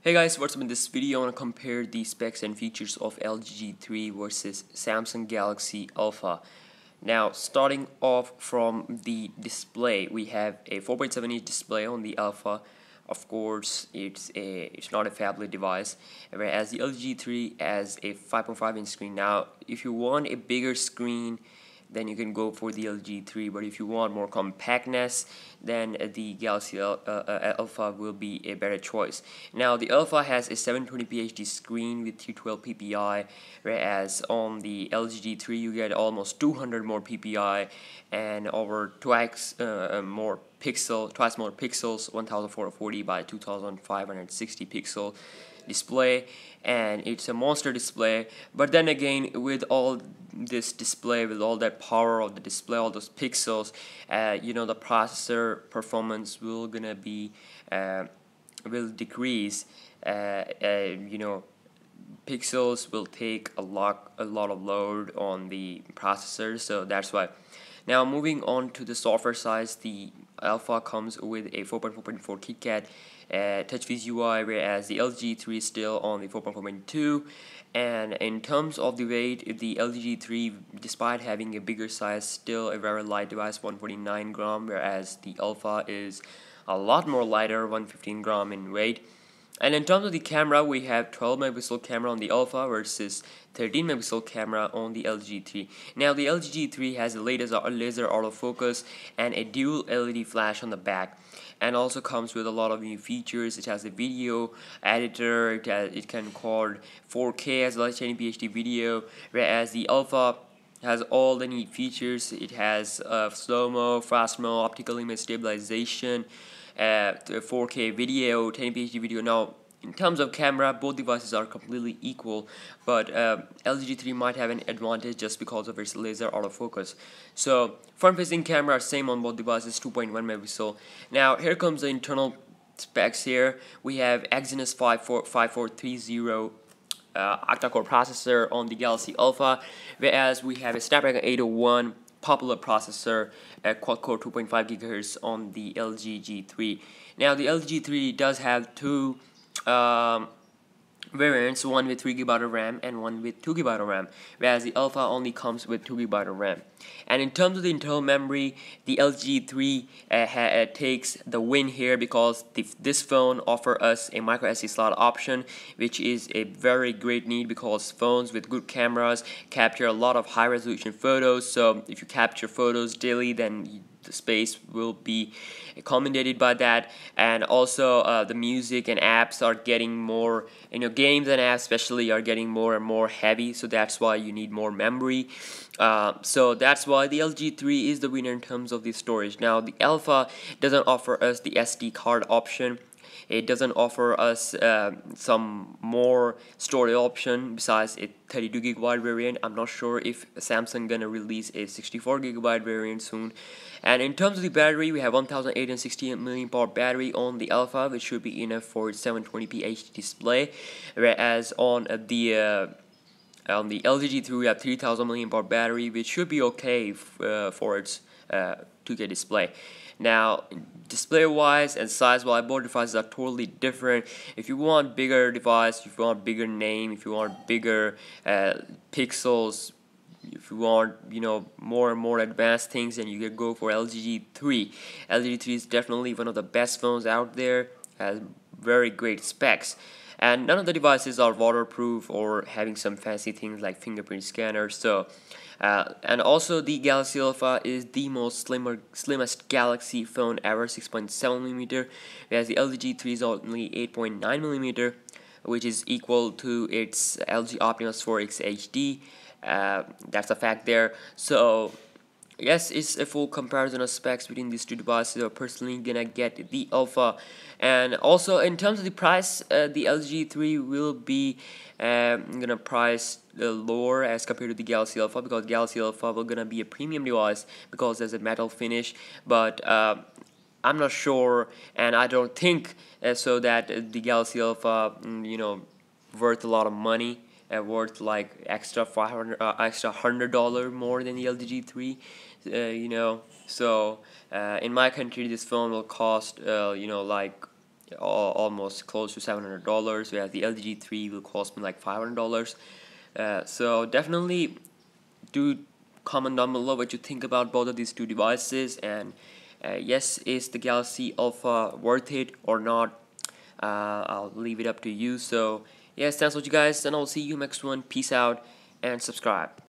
Hey guys, what's up? In this video I want to compare the specs and features of LG G3 versus Samsung Galaxy Alpha. Now starting off from the display, we have a 4.7-inch display on the Alpha. Of course, it's not a phablet device, whereas the LG G3 has a 5.5-inch screen. Now if you want a bigger screen, then you can go for the LG G3, but if you want more compactness, then the Galaxy Alpha will be a better choice. Now the Alpha has a 720p HD screen with 312 ppi, whereas on the LG G3 you get almost 200 more ppi and over twice more pixels, 1440 by 2560 pixel display, and it's a monster display. But then again, with all this display, with all that power of the display, all those pixels, the processor performance will decrease. Pixels will take a lot of load on the processor, so that's why. Now moving on to the software side, the Alpha comes with a 4.4.4 KitKat TouchWiz UI, whereas the LG G3 is still on the 4.4.2. And in terms of the weight, the LG G3, despite having a bigger size, still a very light device, 149 gram, whereas the Alpha is a lot more lighter, 115 gram in weight. And in terms of the camera, we have 12 megapixel camera on the Alpha versus 13 megapixel camera on the LG G3. Now the LG G3 has the latest laser autofocus and a dual LED flash on the back, and also comes with a lot of new features. It has a video editor, it can record 4K as well as 1080p HD video, whereas the Alpha has all the neat features. It has slow-mo, fast-mo, optical image stabilization, 4K video, 1080p HD video. Now in terms of camera, both devices are completely equal, but LG G3 might have an advantage just because of its laser autofocus. So front-facing camera same on both devices, 2.1 megapixel. Now here comes the internal specs. Here we have Exynos 5430 octa-core processor on the Galaxy Alpha, whereas we have a Snapdragon 801 popular processor, quad-core 2.5 GHz on the LG G3. Now the LG G3 does have two variants, one with 3GB of RAM and one with 2GB of RAM, whereas the Alpha only comes with 2GB of RAM. And in terms of the internal memory, the LG G3 takes the win here, because this phone offers us a micro SD slot option, which is a very great need because phones with good cameras capture a lot of high resolution photos. So if you capture photos daily, then the space will be accommodated by that. And also the music and apps are getting more, games and apps especially are getting more and more heavy, so that's why you need more memory. So that's why the LG G3 is the winner in terms of the storage. Now the Alpha doesn't offer us the SD card option. It doesn't offer us some more storage option besides a 32GB variant. I'm not sure if Samsung gonna release a 64GB variant soon. And in terms of the battery, we have 1860 mAh battery on the Alpha, which should be enough for its 720p HD display, whereas on the LG G3 we have 3000 mAh battery, which should be okay for its 2K display. Now display wise and size wise, both devices are totally different. If you want bigger device, if you want bigger name, if you want bigger pixels, if you want more and more advanced things, then you can go for LG G3. LG G3 is definitely one of the best phones out there, has very great specs, and none of the devices are waterproof or having some fancy things like fingerprint scanner. So and also the Galaxy Alpha is the most slimmest Galaxy phone ever, 6.7mm, whereas the LG G3 is only 8.9mm, which is equal to its LG Optimus 4X HD. That's a fact there. So yes, it's a full comparison of specs between these two devices. I'm personally gonna get the Alpha. And also in terms of the price, the LG G3 will be gonna price lower as compared to the Galaxy Alpha, because Galaxy Alpha will gonna be a premium device because there's a metal finish. But I'm not sure, and I don't think so that the Galaxy Alpha worth a lot of money, worth like extra $100 more than the LG G3. So in my country this phone will cost like almost close to $700, whereas the LG G3 will cost me like $500. So definitely do comment down below what you think about both of these two devices, and yes, is the Galaxy Alpha worth it or not? I'll leave it up to you. So yes, thanks for you guys, and I'll see you next one. Peace out and subscribe.